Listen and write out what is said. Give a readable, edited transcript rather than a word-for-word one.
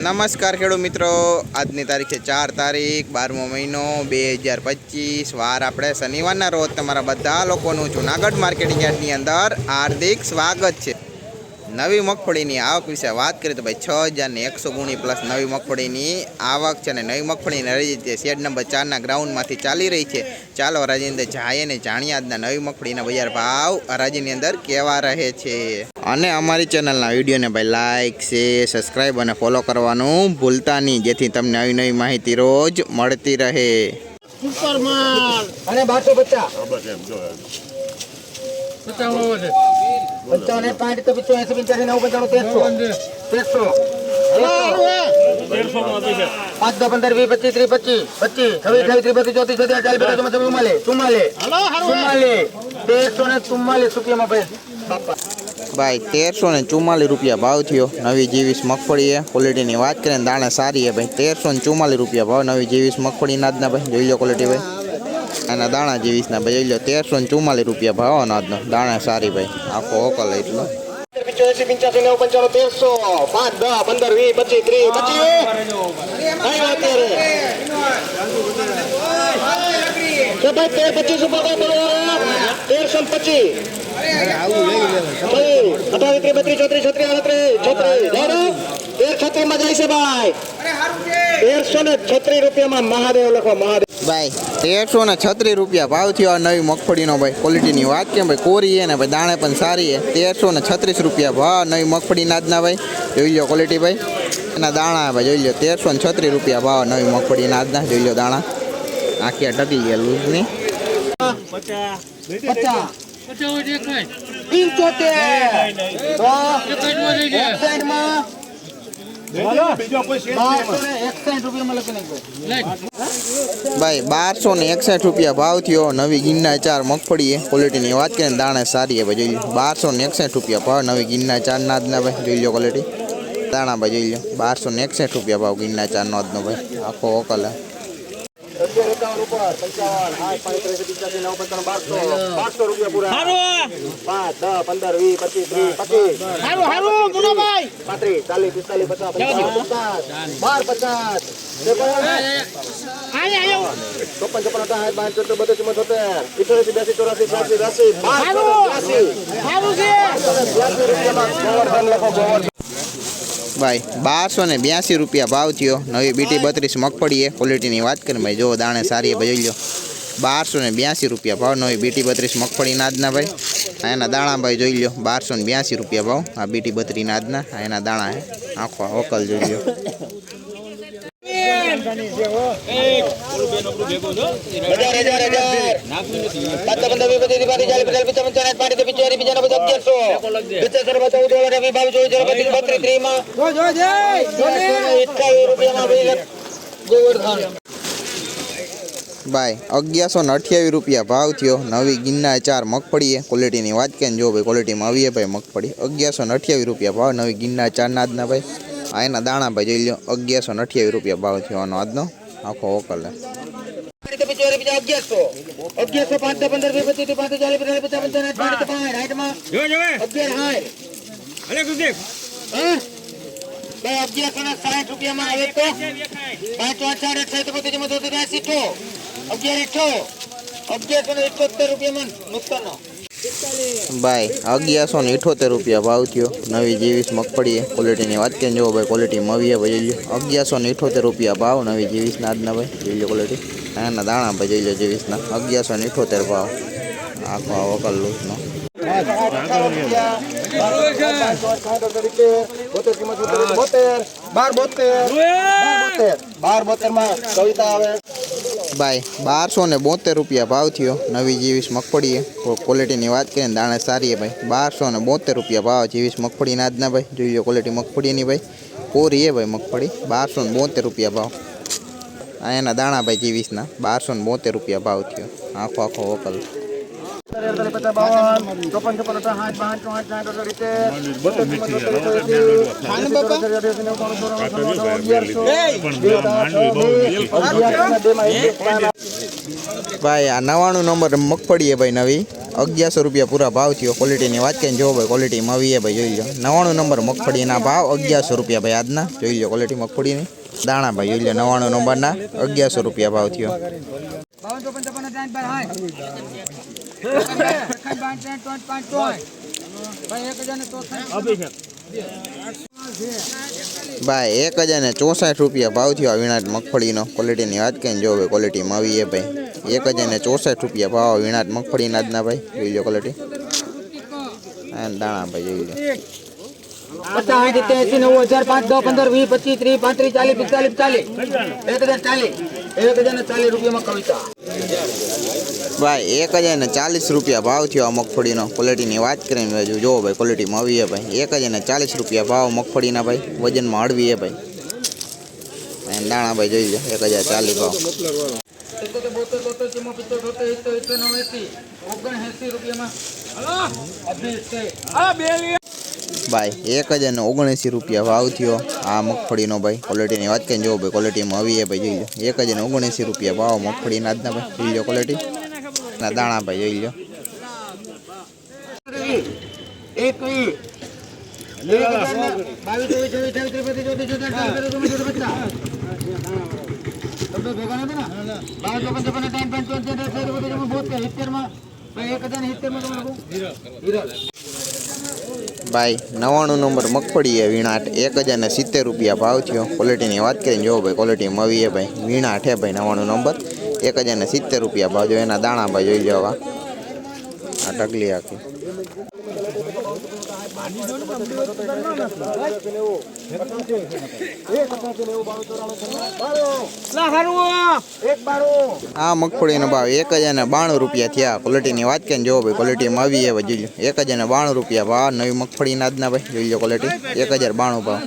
નમસ્કાર ખેડૂત મિત્રો, આજની તારીખ છે 4 તારીખ 12મો મહિનો 2025 વાર આપણે શનિવારના રોજ તમારા બધા લોકોનું જૂનાગઢ માર્કેટિંગ યાર્ડની અંદર હાર્દિક સ્વાગત છે। નવી મગફળીની આવક વિશે વાત કરીએ તો ભાઈ 6100 ગુણી પ્લસ નવી મગફળીની આવક છે અને નવી મગફળીની હરાજી શેડ નંબર 4ના ગ્રાઉન્ડમાંથી ચાલી રહી છે। ચાલો હરાજીની અંદર જાય અને જાણીએ આજના નવી મગફળીના બજાર ભાવ હરાજીની અંદર કેવા રહે છે। અને અમારી ચેનલના વિડીયોને ભાઈ લાઇક શેર સબસ્ક્રાઈબ અને ફોલો કરવાનું ભૂલતા નહીં, જેથી તમને નવી નવી માહિતી રોજ મળતી રહે। સુપર માલ અને 1250 55 5 તો 85 85 95 1300 5 10 15 20 25 30 25 25 26 28 ભાઈ 1344 રૂપિયા ભાવ થયો। નવી જીવીસ મગફળી है, क्वालिटी बात करें दाना सारी है भाई। 1344 રૂપિયા ભાવ नवी जीवीस मगफड़ी नाजना भाई, જોઈ લો क्वालिटी भाई। અને દાણા જીવીસના ભાઈ જોઈ લો 1344 રૂપિયા ભાવ અનાજનો, દાણા સારી ભાઈ, આખો ઓકલ એટલો 85 85 95 1300 5 10 15 20 ભાઈ 1336 રૂપિયા ભાવ થયો। નવી મગફળીનો ભાઈ ક્વોલિટીની વાત કેમ ભાઈ, કોરી है ને ભાઈ, દાણે પણ સારી है। 1336 રૂપિયા ભાવ નવી મગફળી નાદના ભાઈ, જોઈ લો ક્વોલિટી ભાઈ। એના દાણા ભાઈ જોઈ લો 1336 રૂપિયા ભાવ નવી મગફળી નાદના, જોઈ લો દાણા આખી ટકી ગયા લૂઝની 1261 રૂપિયા ભાવ થયો। નવી ગિરનાર 4 મગફળી है, क्वालिटीની વાત કરીએ દાણા સારી है भाई, જોઈ લો 1261 રૂપિયા ભાવ નવી ગિરનાર 4 નાદના ભાઈ, જોઈ લો ક્વોલિટી દાણા ભાઈ જોઈ લો 1261 રૂપિયા ભાવ ગિરનાર 4 નાદનો ભાઈ, આખો ઓકલ है। ભાઈ 1282 રૂપિયા ભાવ થયો। નવી બીટી 32 મગફળી है, क्वालिटीની વાત કરીએ ભાઈ, જો દાણે સારી है જોઈ લો 1282 રૂપિયા ભાવ નવી બીટી 32 મગફળી નાદના ભાઈ। એના દાણા ભાઈ જોઈ લો 1282 રૂપિયા ભાવ આ બીટી 32 નાદના, એના દાણા है આખો ઓકલ જોઈ લો। ભાઈ 1128 રૂપિયા ભાવ થયો। નવી ગિરનાર 4 મગફળી है, क्वालिटीની વાત કરીએ જો ભાઈ ક્વોલિટીમાં આવી है ભાઈ મગફળી 1128 રૂપિયા ભાવ નવી ગિરનાર 4 નાદના ભાઈ। આ એના દાણા ભાઈ જોઈ લો 1128 રૂપિયા ભાવ થયો આજનો, આખો ઓકલ है। 1178 રૂપિયા ભાવ થયો। નવી જીવીસ મગફળી है, क्वालिटीની વાત કરીએ જો ભાઈ ક્વોલિટીમાં આવી है ભાઈ, જોઈ લો 1178 રૂપિયા ભાવ નવી જીવીસના આજના ભાઈ, જોઈ લો ક્વોલિટી એના દાણા ભાઈ જોઈ લો જીવીસના 1178 ભાવ આખો ઓકલ લૂઝનો। ભાઈ 1272 રૂપિયા ભાવ થયો। નવી જીવીસ મગફળી है, क्वालिटीની વાત કરીએ દાણા સારી है भाई, 1272 રૂપિયા ભાવ જીવીસ મગફળી નાદના ભાઈ, જોઈ લો क्वालिटी મગફળીની ભાઈ, કોરી है भाई મગફળી 1272 રૂપિયા ભાવ। આ એના દાણા ભાઈ જીવીસના 1272 રૂપિયા ભાવ થયો, આખો આખો ઓકલ। ભાઈ આ 99 નંબર મગફળી है भाई नवी, 1100 રૂપિયા પૂરા ભાવ થયો. ક્વોલિટીની વાત કરીને જો ભાઈ ક્વોલિટીમાં આવી ભાઈ જોઈ લો. 99 નંબર મગફળીના ભાવ 1100 રૂપિયા ભાઈ આજના જોઈ લો. ક્વોલિટી મગફળીની દાણા ભાઈ જોઈ લો. 99 નંબરના 1100 રૂપિયા ભાવ થયો. 1064 રૂપિયા ભાવ થયો. વિણાટ મગફળીનો ક્વોલિટીની વાત કરીને જો ભાઈ ક્વોલિટીમાં આવી ભાઈ 1064 રૂપિયા ભાવ વિણાટ મગફળીના આજના ભાઈ જોઈ લો. ક્વોલિટી અને દાણા ભાઈ જોઈ લો. 50, 80, 90, 1000, 5, 10, 15, 20, 25, 30, 35, 40, 45, 1040 રૂપિયામાં કવિતા ભાઈ 1040 રૂપિયા ભાવ થયો આ મગફળીનો. ક્વોલિટીની વાત કરીને જો ભાઈ ક્વોલિટીમાં આવી ભાઈ 1040 રૂપિયા ભાવ મગફળીના ભાઈ વજનમાં હળવી ભાઈ અને દાણા ભાઈ જોઈ લો 1040 ભાવ. 79 રૂપિયામાં ભાઈ 1079 રૂપિયા ભાવ થયો આ મગફળીનો ભાઈ. ક્વોલિટીની વાત કરીને જો ભાઈ ક્વોલિટીમાં આવી ભાઈ જોઈ લો. 1079 રૂપિયા ભાવ મગફળીના આજના ભાઈ જોઈ લો. ક્વોલિટી ના દાણા ભાઈ જોઈ લો. 99 નંબર મગફળી વીણાટ 1070 રૂપિયા ભાવ થયો. ક્વોલિટીની વાત કરીને જો ભાઈ ક્વોલિટીમાં આવી ભાઈ વીણાટ હે ભાઈ 99 નંબર 1070 રૂપિયા ભાવ જો. એના દાણા ભાઈ જોઈ લો. આ ઢગલી આખી આ મગફળીનો ભાવ 1092 રૂપિયા થયા. ક્વોલિટીની વાત કરીને જો ભાઈ ક્વોલિટીમાં આવી હવે જોઈ લો. 1092 રૂપિયા ભાવ નવી મગફળીના આજના ભાઈ જોઈ લો. ક્વોલિટી 1092 ભાવ.